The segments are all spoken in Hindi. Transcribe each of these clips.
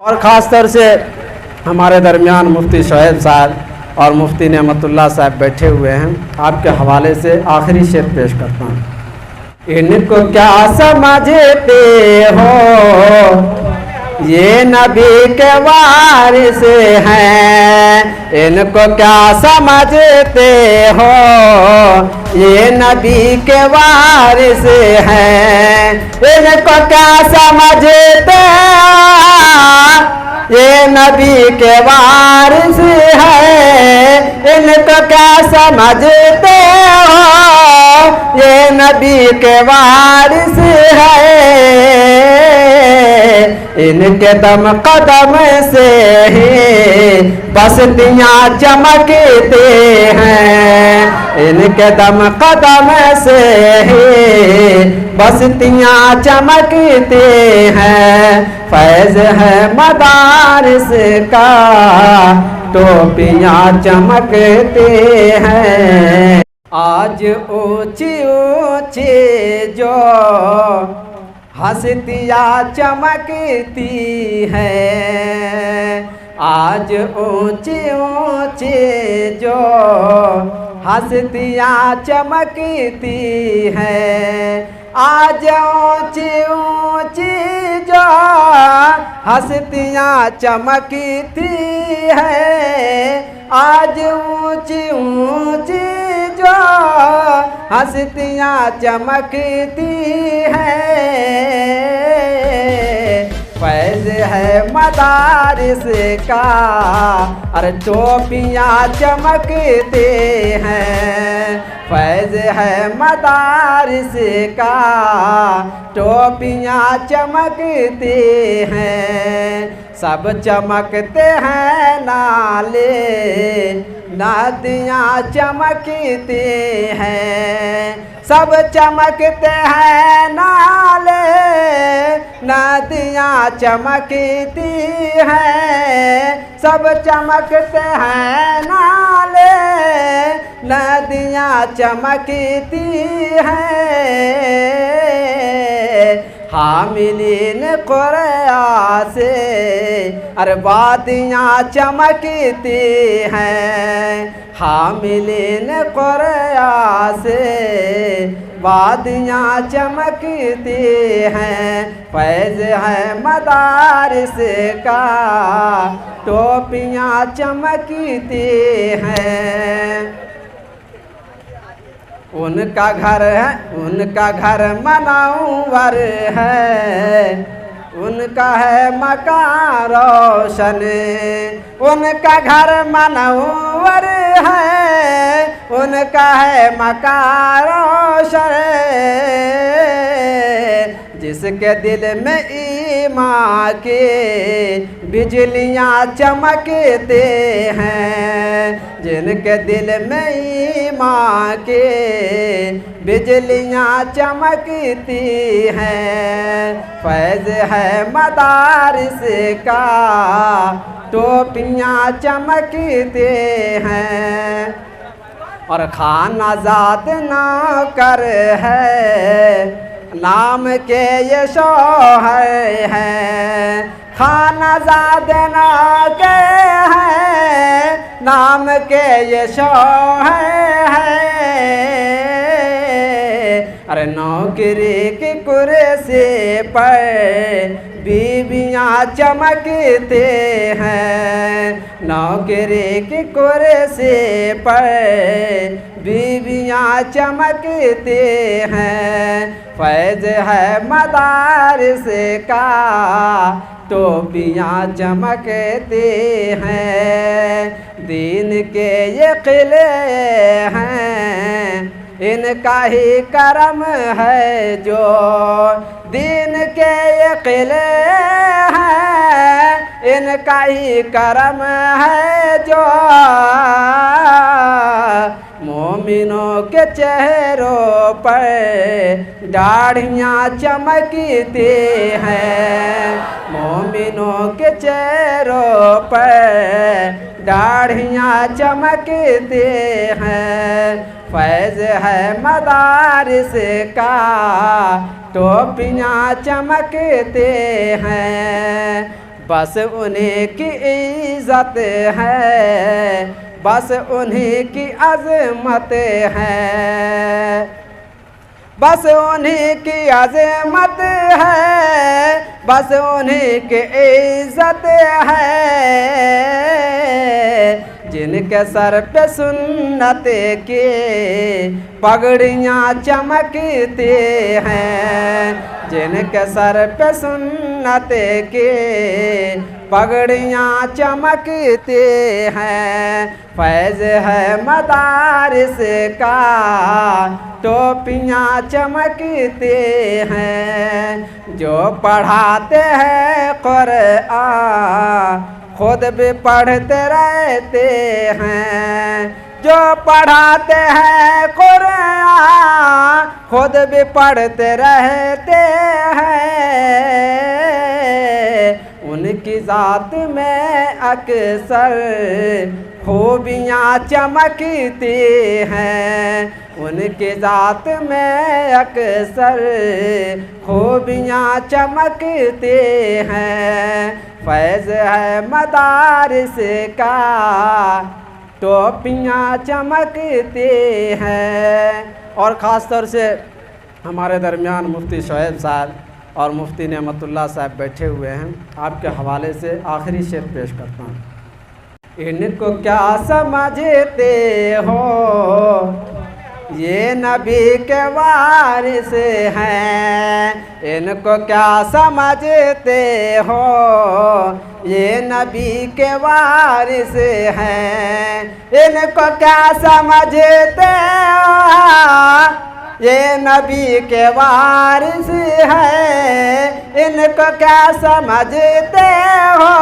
और ख़ास तौर से हमारे दरमियान मुफ्ती शोएब साहब और मुफ्ती नेमतुल्लाह साहब बैठे हुए हैं। आपके हवाले से आखिरी शेर पेश करता हूँ। इनको क्या समझते हो, ये नबी के वारिस हैं। इनको क्या समझते हो, ये नबी के वारिस हैं। इनको क्या समझते ये नबी के वारिस है। इनको क्या समझते हो, ये नबी के वारिस है। इनके दम कदम से ही बस्तियाँ चमकते हैं। इनके दम कदम से ही बस्तियाँ चमकते हैं। फैज़ है मदारिस का, टोपियाँ चमकते हैं। आज ऊंची ऊंची जो हस्तियाँ चमकती हैं। आज ऊंची ऊंची जो हस्तियाँ चमकती हैं। आज ऊंची ऊंची जो हस्तियाँ चमकती हैं। आज ऊंची ऊंची जो हस्तियाँ चमकती हैं। फैज़ है मदारिस का, अरे टोपियाँ चमकते हैं। फैज़ है मदारिस का, टोपियाँ चमकते हैं। सब चमकते हैं नाले, नदियाँ चमकते हैं। सब चमकते हैं नाले, नदियाँ चमकती हैं। सब चमकते हैं नाले, नदियाँ चमकती हैं। हामिलीन क़ुरआ से अरे वादियाँ चमकती हैं। हामिलीन क़ुरआ से वादियाँ चमकती हैं। फैज़ है मदारिस का, टोपियाँ चमकती हैं। उनका घर मनव्वर है। उनका है मकान रोशन। उनका घर मनव्वर है। उनका है मकान रोशन। जिसके दिल में ईमान के बिजलियाँ चमकते हैं। जिनके दिल में ईमान के बिजलियाँ चमकती हैं। फैज़ है मदारिस का, टोपियाँ चमकते हैं। और खानाजाद नौकर है, नाम के ये शौहर हैं। खानाजाद नौकर है, नाम के ये शौहर हैं। अरे नौकरी की कुर्सी पर बीबियाँ चमकते हैं। नौकरी की कुर्सी पर बीबियाँ चमकते हैं। फैज़ है मदारिस का, टोपियाँ चमकते हैं। दीन के ये किले हैं, इनका ही करम है जो। दीन के ये किले हैं, इनका ही करम है जो। मोमिनों के चेहरों पर दाढ़ियाँ चमकती हैं। मोमिनों के चेहरों पर दाढ़ियाँ चमकती हैं। फैज़ है मदारिस का, टोपियाँ चमकते हैं। बस उन्हीं की इज्जत है, बस उन्हीं की अज़मत है, बस उन्हीं की अज़मत है, बस उन्हीं की इज्जत है, जिनके सर पे सुन्नत के पगड़ियाँ चमकती हैं, जिनके सर पे सुन्नत के पगड़ियाँ चमकती हैं। फैज़ है मदारिस का टोपियाँ चमकती हैं, जो पढ़ाते हैं कुरान खुद भी पढ़ते रहते हैं, जो पढ़ाते हैं कुरान खुद भी पढ़ते रहते हैं। उनकी ज़ात में अक्सर खूबियाँ चमकती हैं, उनकी ज़ात में अक्सर खूबियाँ चमकती हैं। फैज़ है मदारिस का टोपियाँ चमकती हैं। और ख़ास तौर से हमारे दरमियान मुफ्ती शोएब साहब और मुफ्ती नेमतुल्लाह साहब बैठे हुए हैं, आपके हवाले से आखिरी शेर पेश करता हूँ। इनको क्या समझते हो, ये नबी के वारिस हैं, इनको क्या समझते हो, ये नबी के वारिस हैं, इनको क्या समझते हो, ये नबी के वारिस हैं, इनको क्या समझते हो,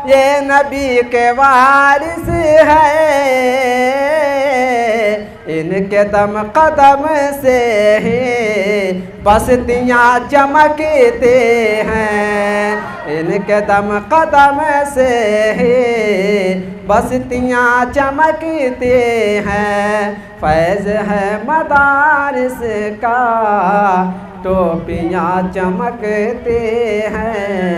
ये नबी के वारिस हैं। इनके दम कदम से ही बस्तियाँ चमकते हैं, इनके दम कदम से ही बस्तियाँ चमकते हैं। फैज़ है मदारिस का टोपियाँ चमकते हैं।